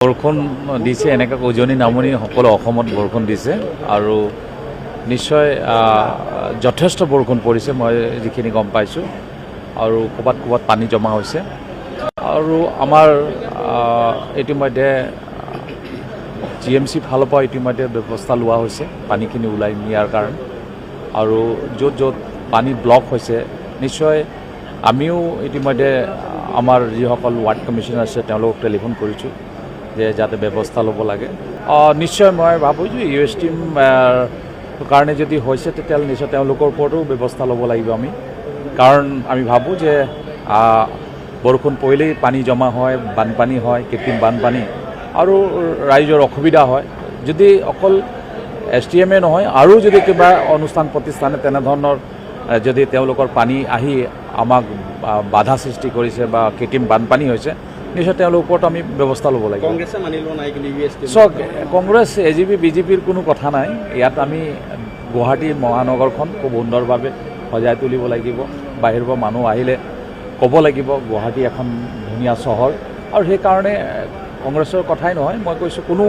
বৰষুণ দিছে এনেকৈ উজনি নামনি সকলো অসমত বৰষুণ দিছে আৰু নিশ্চয় যথেষ্ট বৰষুণ পৰিছে মই যিখিনি গম পাইছোঁ আৰু ক'ৰবাত ক'ৰবাত পানী জমা হৈছে আৰু আমাৰ ইতিমধ্যে GMC ফালৰ পৰা ইতিমধ্যে ব্যৱস্থা লোৱা হৈছে পানীখিনি ওলাই নিয়াৰ কাৰণে আৰু য'ত য'ত পানী ব্লক হৈছে নিশ্চয় আমিও ইতিমধ্যে আমাৰ যিসকল ৱাৰ্ড কমিশ্যনাৰ আছে তেওঁলোকক টেলিফোন কৰিছোঁ যে যাতে ব্যৱস্থা ল'ব লাগে নিশ্চয় মই ভাবোঁ যে US টিম কাৰণে যদি হৈছে তেতিয়াহ'লে নিশ্চয় তেওঁলোকৰ ওপৰতো ব্যৱস্থা ল'ব লাগিব আমি কাৰণ আমি ভাবোঁ যে বৰষুণ পৰিলেই পানী জমা হয় বানপানী হয় কৃত্ৰিম বানপানী আৰু ৰাইজৰ অসুবিধা হয় যদি অকল STM নহয় আৰু যদি কিবা অনুষ্ঠান প্ৰতিষ্ঠানে তেনেধৰণৰ যদি তেওঁলোকৰ পানী আহি আমাক বাধা সৃষ্টি কৰিছে বা কৃত্ৰিম বানপানী হৈছে নিশ্চয় তেওঁলোকৰ ওপৰত আমি ব্যৱস্থা ল'ব লাগিব কংগ্ৰেছে মানি লোৱা নাই কিন্তু US টিম চাওক কংগ্ৰেছ AGP BJPৰ কোনো কথা নাই ইয়াত আমি গুৱাহাটী মহানগৰখন খুব সুন্দৰভাৱে সজাই তুলিব লাগিব বাহিৰৰ পৰা মানুহ আহিলে ক'ব লাগিব গুৱাহাটী এখন ধুনীয়া চহৰ আৰু সেইকাৰণে কংগ্ৰেছৰ কথাই নহয় মই কৈছোঁ কোনো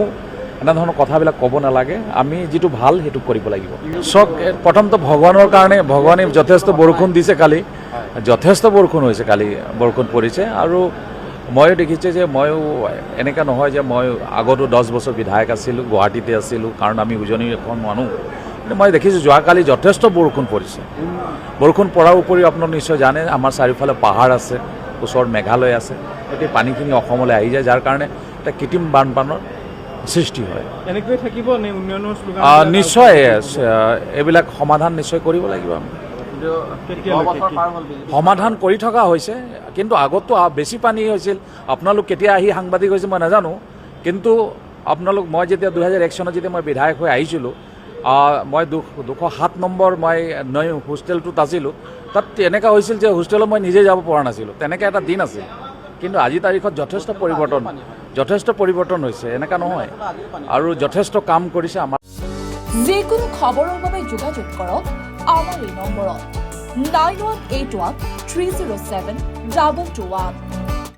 এনেধৰণৰ কথাবিলাক ক'ব নালাগে আমি যিটো ভাল সেইটো কৰিব লাগিব চাওক প্ৰথমটো ভগৱানৰ কাৰণে ভগৱানে যথেষ্ট বৰষুণ দিছে কালি যথেষ্ট বৰষুণ হৈছে কালি বৰষুণ পৰিছে আৰু ময়ো দেখিছোঁ যে ময়ো এনেকুৱা নহয় যে মই আগতো 10 বছৰ বিধায়ক আছিলোঁ গুৱাহাটীতে আছিলোঁ কাৰণ আমি উজনিৰ এখন মানুহ মই দেখিছোঁ যোৱাকালি যথেষ্ট বৰষুণ পৰিছে বৰষুণ পৰাৰ উপৰিও আপোনালোক নিশ্চয় জানে আমাৰ চাৰিওফালে পাহাৰ আছে ওচৰত মেঘালয় আছে গতিকে পানীখিনি অসমলৈ আহি যায় যাৰ কাৰণে এটা কৃত্ৰিম বানপানীৰ সৃষ্টি হয় এনেকৈ থাকিব নে উন্নয়নৰ শ্লোগান নিশ্চয় এইবিলাক সমাধান নিশ্চয় কৰিব লাগিব আমি সমাধান কৰি থকা হৈছে কিন্তু আগতো বেছি পানী হৈছিল আপোনালোক কেতিয়া আহি সাংবাদিক হৈছে মই নাজানো কিন্তু আপোনালোক মই যেতিয়া 2001 চনত যেতিয়া মই বিধায়ক হৈ আহিছিলোঁ মই 207 নম্বৰ মই হোষ্টেলটোত আছিলোঁ তাত এনেকুৱা হৈছিল যে হোষ্টেলত মই নিজে যাব পৰা নাছিলোঁ তেনেকৈ এটা দিন আছিল কিন্তু আজি তাৰিখত যথেষ্ট পৰিৱৰ্তন হৈছে এনেকুৱা নহয় আৰু যথেষ্ট কাম কৰিছে আমাৰ যিকোনো খবৰৰ বাবে যোগাযোগ কৰক আমাৰ এই নম্বৰত 9181 307 2221